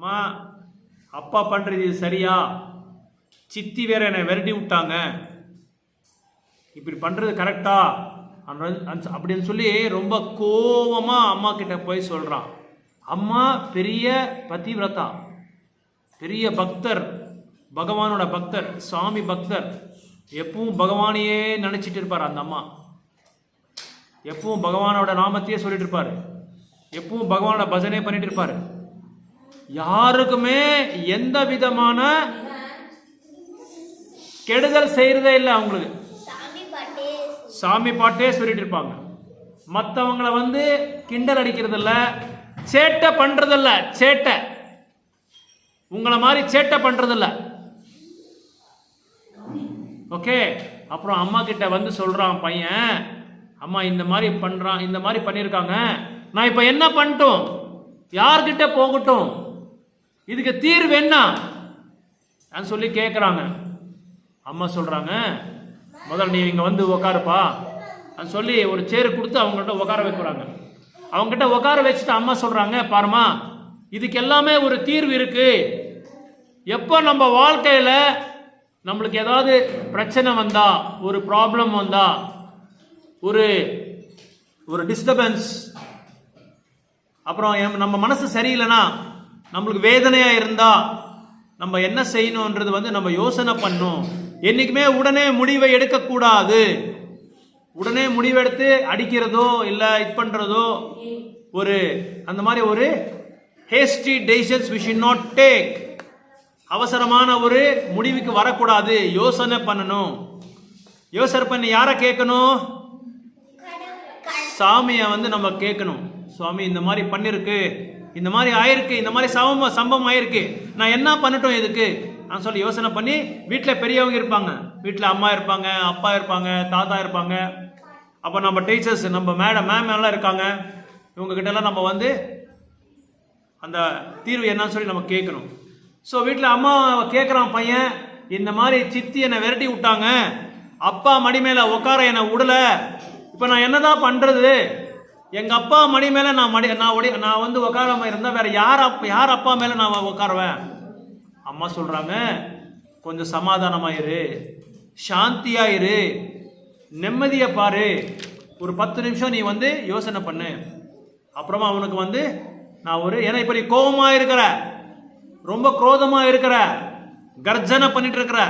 அம்மா அப்பா பண்ணுறது இது சரியா, சித்தி வேற என்னை விரட்டி விட்டாங்க, இப்படி பண்ணுறது கரெக்டா அப்படின்னு சொல்லி ரொம்ப கோபமாக அம்மா கிட்ட போய் சொல்கிறான். அம்மா பெரிய பதிவிரதா, பெரிய பக்தர், பகவானோட பக்தர், சுவாமி பக்தர், எப்பவும் பகவானையே நினச்சிட்டு இருப்பார். அந்த அம்மா எப்பவும் பகவானோட நாமத்தையே சொல்லிட்டு இருப்பார், எப்பவும் பகவானோட பஜனை பண்ணிட்டு இருப்பார். யாருக்குமே எந்த விதமான கெடுதல் செய்யறதே இல்லை. அவங்களுக்கு சாமி பாட்டே சொல்லிட்டு இருப்பாங்க. மற்றவங்களை கிண்டல் அடிக்கிறதில்ல, சேட்டை பண்றதில்ல. சேட்டை உங்களை மாதிரி சேட்டை பண்றதில்ல. ஓகே. அப்புறம் அம்மா கிட்ட சொல்றான் பையன், அம்மா இந்த மாதிரி பண்றான், இந்த மாதிரி பண்ணியிருக்காங்க, நான் இப்ப என்ன பண்ணட்டும், யார்கிட்ட போகட்டும், இதுக்கு தீர்வு என்ன சொல்லி கேட்குறாங்க. அம்மா சொல்றாங்க, முதல்ல நீ இங்க உக்காருப்பா சொல்லி ஒரு சேரு கொடுத்து அவங்ககிட்ட உட்கார வைக்கிறாங்க. அவங்ககிட்ட உட்கார வச்சுட்டு அம்மா சொல்றாங்க, பாருமா இதுக்கு எல்லாமே ஒரு தீர்வு இருக்கு. எப்போ நம்ம வாழ்க்கையில நம்மளுக்கு ஏதாவது பிரச்சனை வந்தா, ஒரு ப்ராப்ளம் வந்தா, ஒரு டிஸ்டர்பன்ஸ், அப்புறம் நம்ம மனசு சரியில்லைன்னா, நம்மளுக்கு வேதனையா இருந்தா நம்ம என்ன செய்யணும்ன்றது நம்ம யோசனை பண்ணும். என்னைக்குமே உடனே முடிவை எடுக்கக்கூடாது. உடனே முடிவெடுத்து அடிக்கிறதோ இல்லை இது பண்றதோ, அந்த மாதிரி ஒரு hasty decisions we should not take. அவசரமான ஒரு முடிவுக்கு வரக்கூடாது. யோசனை பண்ணணும். யோசனை பண்ணி யாரை கேட்கணும்? சாமியை நம்ம கேட்கணும். சுவாமி இந்த மாதிரி பண்ணிருக்கு, இந்த மாதிரி ஆயிருக்கு, இந்த மாதிரி சம்பவம் ஆயிருக்கு, நான் என்ன பண்ணட்டும் இதுக்கு நான் சொல்லி யோசனை பண்ணி, வீட்டில் பெரியவங்க இருப்பாங்க, வீட்டில் அம்மா இருப்பாங்க, அப்பா இருப்பாங்க, தாத்தா இருப்பாங்க, அப்போ நம்ம டீச்சர்ஸ், நம்ம மேம் எல்லாம் இருக்காங்க. இவங்க கிட்ட எல்லாம் நம்ம அந்த தீர்வு என்னன்னு சொல்லி நம்ம கேட்கணும். ஸோ வீட்டில் அம்மா கேட்குறான் பையன், இந்த மாதிரி சித்தி என்னை விரட்டி விட்டாங்க, அப்பா மடி மேலே உட்கார என்னை விடல, இப்போ நான் என்னதான் பண்ணுறது? எங்கள் அப்பா மடி மேலே நான் உட்காராம இருந்தால் வேற யார் அப்பா மேலே நான் உட்காருவேன்? அம்மா சொல்கிறாங்க, கொஞ்சம் சமாதானமாயிரு, சாந்தியாயிரு, நிம்மதியை பாரு, ஒரு 10 நிமிஷம் நீ யோசனை பண்ணு. அப்புறமா அவனுக்கு நான் ஏன்னா இப்போ நீ கோபமா இருக்கிற, ரொம்ப குரோதமா இருக்கிற, கர்ஜனை பண்ணிட்டு இருக்கிற,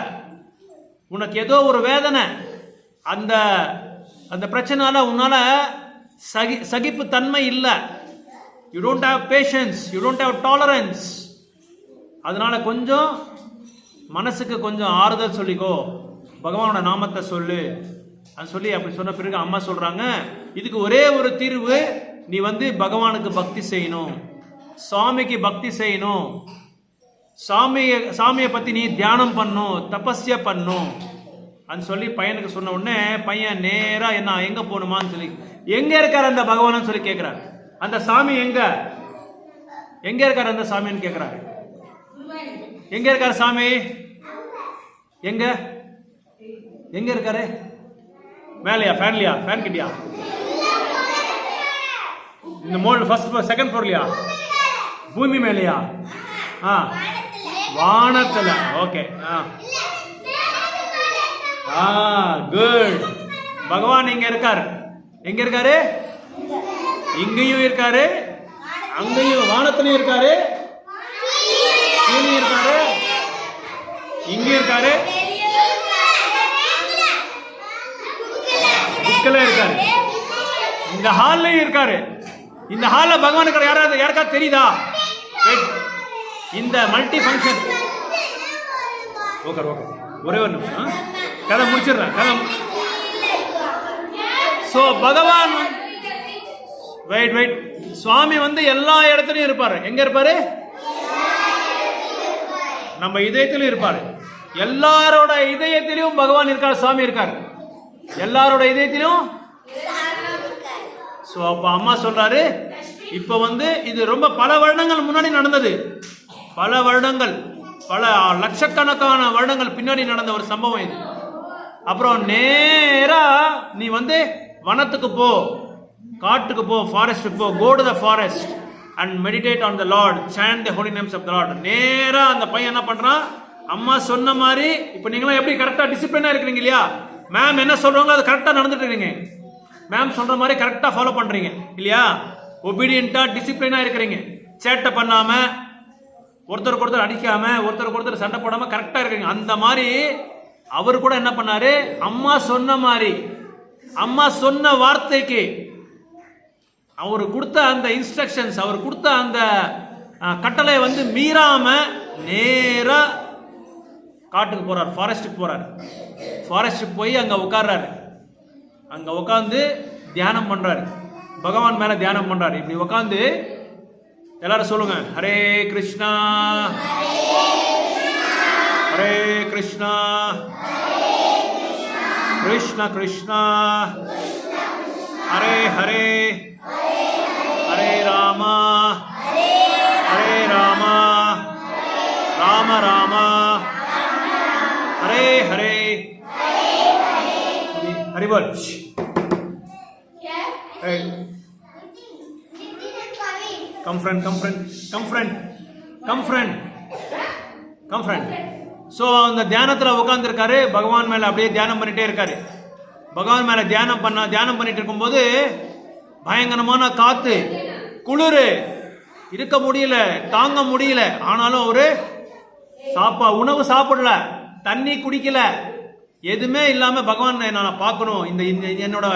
உனக்கு ஏதோ ஒரு வேதனை, அந்த அந்த பிரச்சனால உன்னால சகிப்பு தன்மை இல்லை. You don't have patience, you don't have tolerance. அதனால கொஞ்சம் மனசுக்கு கொஞ்சம் ஆறுதல் சொல்லிக்கோ, பகவானோட நாமத்தை சொல்லு சொல்லி அப்படி சொன்ன பிறகு அம்மா சொல்றாங்க, இதுக்கு ஒரே ஒரு தீர்வு, நீ பகவானுக்கு பக்தி செய்யணும், சாமிக்கு பக்தி செய்யணும், சாமியை பத்தி நீ தியானம் பண்ணும், தபஸ்யா பண்ணும் சொல்லி பையனுக்கு சொன்ன உடனே பையன் நேரா என்ன எங்க போகணுமான்னு சொல்லி, எங்க இருக்காரு அந்த பகவான் சொல்லி கேட்கிறார். அந்த சாமி எங்க இருக்காரு அந்த சாமின்னு கேட்கிறாரு. எங்க இருக்காரு சாமி? எங்க இருக்காரு? மேலையா, ஃபேன்லையா, ஃபேன் கிட்டியா, இந்த மோல் ஃபர்ஸ்ட் ஃப்ளோர், செகண்ட் ஃப்ளோர்லையா, பூமி மேலையா? வானத்துல. ஓகே. குட். பகவான் இங்க இருக்காரு. எங்க இருக்காரு? இங்கேயும் இருக்காரு, அங்கேயும் வானத்திலையும் இருக்காரு, கீழே இருக்காரு, இங்க இருக்காரு, இருக்காரு, இந்த ஹால்லையும் இருக்காரு. இந்த ஹால்ல பகவானுக்கு யாருக்காவது தெரியுதா? இந்த மல்டி ஃபங்க்ஷன். ஓகே, ஒரே ஒரு நிமிஷம், கதை முடிச்சிடுறேன். சோ பகவான் வெயிட் சுவாமி எல்லா இடத்துலயும் இருப்பாரு. எங்க இருப்பாரு? நம்ம இதயத்திலும் இருப்பாரு. எல்லாரோட இதயத்திலும் பகவான் இருக்காரு, சுவாமி இருக்காரு. எல்லாரோட இதயத்திலும். சோ அப்ப அம்மா சொல்றாரு, இப்ப இது ரொம்ப பல வருடங்கள் முன்னாடி நடந்தது, பல வருடங்கள், பல லட்சக்கணக்கான வருடங்கள் பின்னாடி நடந்த ஒரு சம்பவம் இது. அப்புறம் நேரா நீ வனத்துக்கு போ, காட்டுக்கு போ, ஃபாரஸ்ட்டுக்கு போ, go to the forest and meditate on the Lord, chant the holy names of the Lord. நேரா அந்த பையன் என்ன பண்றான், அம்மா சொன்ன மாதிரி. இப்போ நீங்களாம் எப்படி கரெக்டா டிசிப்ளினா இருக்கிறீங்க இல்லையா? மேம் என்ன சொல்றாங்களோ அது கரெக்டா நடந்துட்டு இருக்கீங்க. மேம் சொல்ற மாதிரி கரெக்டா ஃபாலோ பண்றீங்க இல்லையா? ஒபீடியன்ட்டா டிசிப்ளினா இருக்கிறீங்க. சேட்டை பண்ணாம, ஒருத்தருக்கு ஒருத்தர் அடிக்காம, ஒருத்தருக்கு ஒருத்தர் சண்டை போடாம கரெக்டா இருக்கீங்க. அந்த மாதிரி அவர் கூட என்ன பண்ணாரு, அம்மா சொன்ன மாதிரி, அம்மா சொன்ன வார்த்தைக்கு, அவர் கொடுத்த அந்த இன்ஸ்ட்ரக்ஷன்ஸ், அவர் கொடுத்த அந்த கட்டளை வந்து மீறாம நேரா காட்டுக்கு போறார், ஃபாரஸ்ட்டுக்கு போறார். ஃபாரஸ்ட்டுக்கு போய் அங்க உட்கார்றாரு. அங்க உட்காந்து தியானம் பண்றாரு, பகவான் மேல தியானம் பண்றாரு. இப்படி உட்காந்து எல்லாரும் சொல்லுங்க, Hare Krishna Hare Krishna Krishna Krishna Hare Hare Hare Rama Hare Rama Rama Rama Hare Hare Haribol. Come friend, come friend, come friend, come friend, come friend. So அந்த தியானத்தில் உட்காந்துருக்காரு, பகவான் மேலே அப்படியே தியானம் பண்ணிட்டே இருக்காரு. பகவான் மேலே தியானம் பண்ணிட்டு இருக்கும்போது பயங்கரமான காத்து, குளிர், இருக்க முடியல, தாங்க முடியல. ஆனாலும் அவரு உணவு சாப்பிடல, தண்ணி குடிக்கல, எதுவுமே இல்லாம பகவான் நான் பார்க்கணும், என்னோட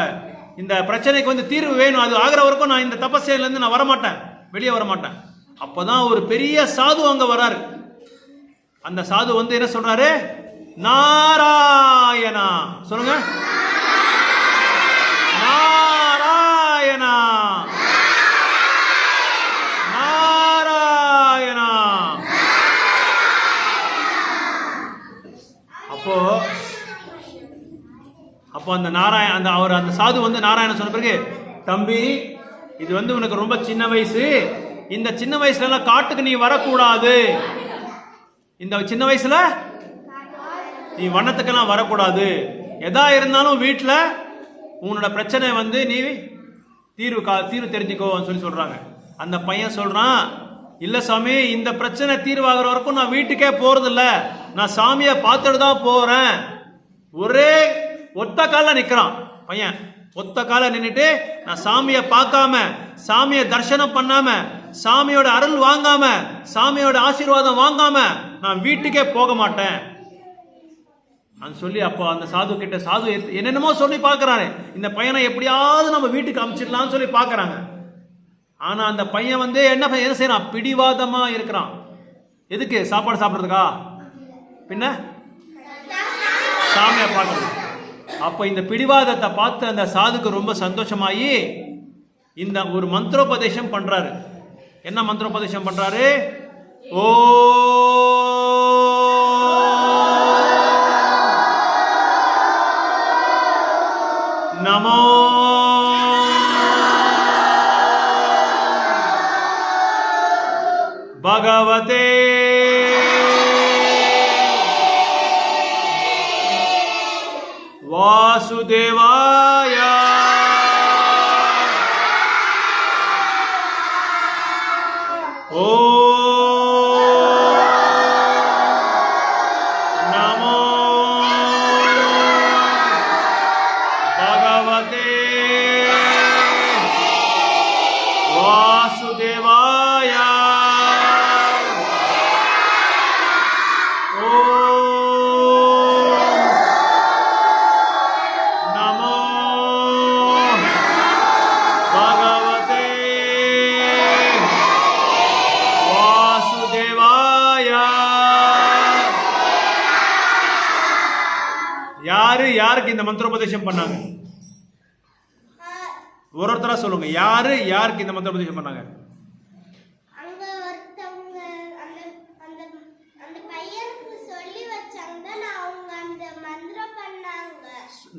இந்த பிரச்சனைக்கு வந்து தீர்வு வேணும், அது ஆகிற வரைக்கும் நான் இந்த தபஸ்யிலேருந்து நான் வரமாட்டேன், வெளியே வரமாட்டேன். அப்போதான் ஒரு பெரிய சாது அங்க வராரு. அந்த சாது வந்து என்ன சொல்றாரு, நாராயணா சொல்லுங்க, நாராயணா நாராயணா. அப்போ அந்த சாது வந்து நாராயணன் சொன்ன பிறகு, தம்பி இது வந்து உனக்கு ரொம்ப சின்ன வயசு, இந்த சின்ன வயசுல எல்லாம் காட்டுக்கு நீ வரக்கூடாது, இந்த சின்ன வயசுல நீ வண்ணத்துக்கெல்லாம் வரக்கூடாது, எதா இருந்தாலும் வீட்டில் உன்னோட பிரச்சனை வந்து நீ தீர்வு தெரிஞ்சுக்கோன்னு சொல்றாங்க. அந்த பையன் சொல்றான், இல்ல சாமி, இந்த பிரச்சனை தீர்வாகிற வரைக்கும் நான் வீட்டுக்கே போறதில்ல, நான் சாமியை பார்த்துட்டு தான் போறேன். ஒரே ஒத்த கால நிக்கிறான் பையன், ஒத்த கால நின்றுட்டு, நான் சாமியை பார்க்காம, சாமியை தரிசனம் பண்ணாம, சாமியோட அருள் வாங்காம, சாமியோட ஆசீர்வாதம் வாங்காம நான் வீட்டுக்கே போக மாட்டேன் சொல்லி, அப்போ அந்த சாது கிட்ட சாது என்னென்னமோ சொல்லி பார்க்கறாரு. இந்த பையனை எப்படியாவது நம்ம வீட்டுக்கு அனுப்பிச்சிடலாம்னு சொல்லி பார்க்கறாங்க. ஆனா அந்த பையன் வந்து என்ன செய்யறான், பிடிவாதமா இருக்கிறான். எதுக்கு? சாப்பாடு சாப்பிட்றதுக்கா? பின்ன சாமியை பார்க்கறது. அப்ப இந்த பிடிவாதத்தை பார்த்து அந்த சாதுக்கு ரொம்ப சந்தோஷமாயி இந்த ஒரு மந்திரோபதேசம் பண்றாரு. என்ன மந்திரோபதேசம் பண்றாரு? ஓ நமோ பகவதே வாசுதேவாய ஓ நமோ பகவதே வாசுதேவாய யாருக்கு இந்த மந்திரோபதேசம் பண்ணாங்க? ஒருத்தரா சொல்லுங்க, யாருக்கு இந்த மந்திரோபதேசம் பண்ணாங்க?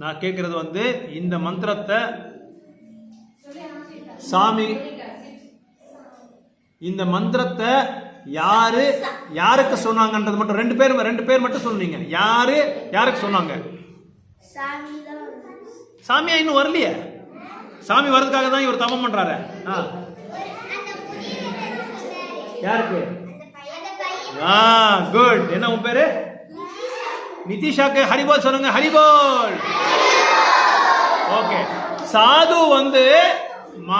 நான் கேட்கறது வந்து இந்த மந்திரத்தை சாமி, இந்த மந்திரத்தை யாருக்கு சொன்னாங்கன்றது மட்டும் ரெண்டு பேர் மட்டும் சொன்னீங்க. யாருக்கு சொன்னாங்க? சாமியா இன்னும் வரலையே. சாமி வர்றதுக்காக தான் இவர் தபம் பண்றாரு. யாருக்கு? குட். என்ன உன் பேரு? நிதிஷாக்கு ஹரிபோல் சொல்லுங்க. ஹரிபோல். ஓகே. சாது வந்து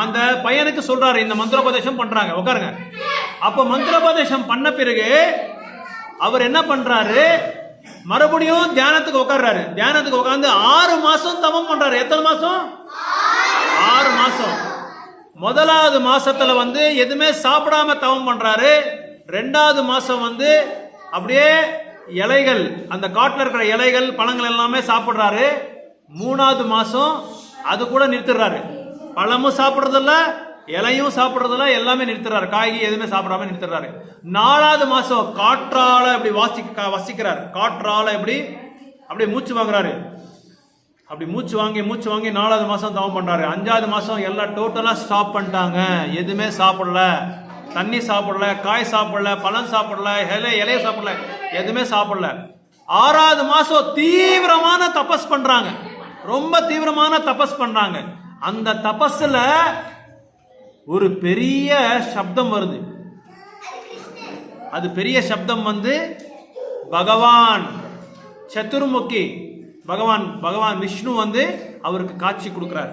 அந்த பையனுக்கு சொல்றாரு, இந்த மந்திரோபதேசம் பண்றாங்க. உட்காருங்க. அப்ப மந்திரோபதேசம் பண்ண பிறகு அவர் என்ன பண்றாரு, மறுபடியும் தியானத்துக்கு உட்கார்றாரு. தியானத்துக்கு உட்கார்ந்து 6 மாசம் தவம் பண்றாரு. எத்தனை மாசம்? 6 மாசம். முதலாவது மாசத்துல வந்து எதுவுமே சாப்பிடாம தவம் பண்றாரு. 2வது மாசம் வந்து அப்படியே இலைகள், அந்த காட்டுல இருக்கிற இலைகள் பழங்கள் எல்லாமே சாப்பிடுறாரு. 3வது மாசம் அது கூட நிறுத்துறாரு. பழமும் சாப்பிடுறதில்ல, இலையும் சாப்பிடுறதில்ல, எல்லாமே நிறுத்துறாரு. காய்கறி எதுவுமே சாப்பிடாம நிறுத்துறாரு. 4வது மாசம் காற்றால இப்படி வசிக்கிறார். காற்றால எப்படி அப்படி மூச்சு வாங்குறாரு. அப்படி மூச்சு வாங்கி 4வது மாசம் தவம் பண்றாரு. 5வது மாசம் எல்லாம் டோட்டலா ஸ்டாப் பண்ணிட்டாங்க. எதுவுமே சாப்பிடல, தண்ணி சாப்பிடல, காய் சாப்பிடல, பழம் சாப்பிடல, இலைய சாப்பிடல, எதுவுமே சாப்பிடல. 6வது மாசம் தீவிரமான தபஸ் பண்றாங்க. ரொம்ப தீவிரமான தபஸ் பண்றாங்க. அந்த தபஸ்ல ஒரு பெரிய சப்தம் வருது. அது பெரிய சப்தம் வந்து பகவான் சதுர்முகி, பகவான் விஷ்ணு வந்து அவருக்கு காட்சி கொடுக்கிறார்.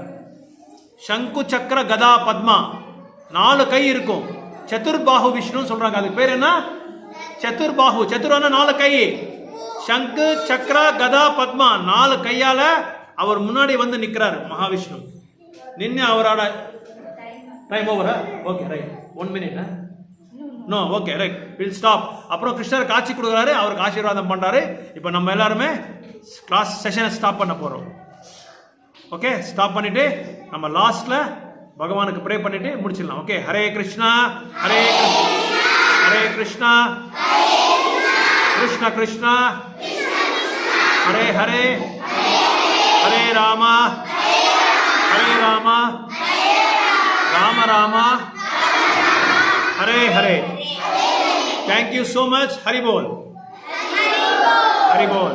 சங்கு சக்கர கதா பத்மா, 4 கை இருக்கும். சதுர்பாஹு விஷ்ணு சொல்றாங்க. அதுக்கு பேர் என்ன? சதுர்பாஹு. சதுரான 4 கை. சங்கு சக்கர கதா பத்மா, 4 கையால அவர் முன்னாடி வந்து நிக்கிறார் மகாவிஷ்ணு. நின்று அவரோட டைம் ஓவரா? Okay right. 1 minute. No okay right, will stop. அப்புறம் கிருஷ்ணர் காட்சி கொடுக்குறாரு, அவருக்கு ஆசீர்வாதம் பண்றாரு. இப்போ நம்ம எல்லாருமே கிளாஸ் செஷனை ஸ்டாப் பண்ண போறோம். ஓகே, ஸ்டாப் பண்ணிட்டு நம்ம லாஸ்ட்ல பகவானுக்கு ப்ரே பண்ணிட்டு முடிச்சிடலாம். Okay, Hare Krishna Hare Krishna Krishna Krishna Hare Hare Hare Rama Rama Rama Hare Hare. Thank you so much. Haribol. Haribol.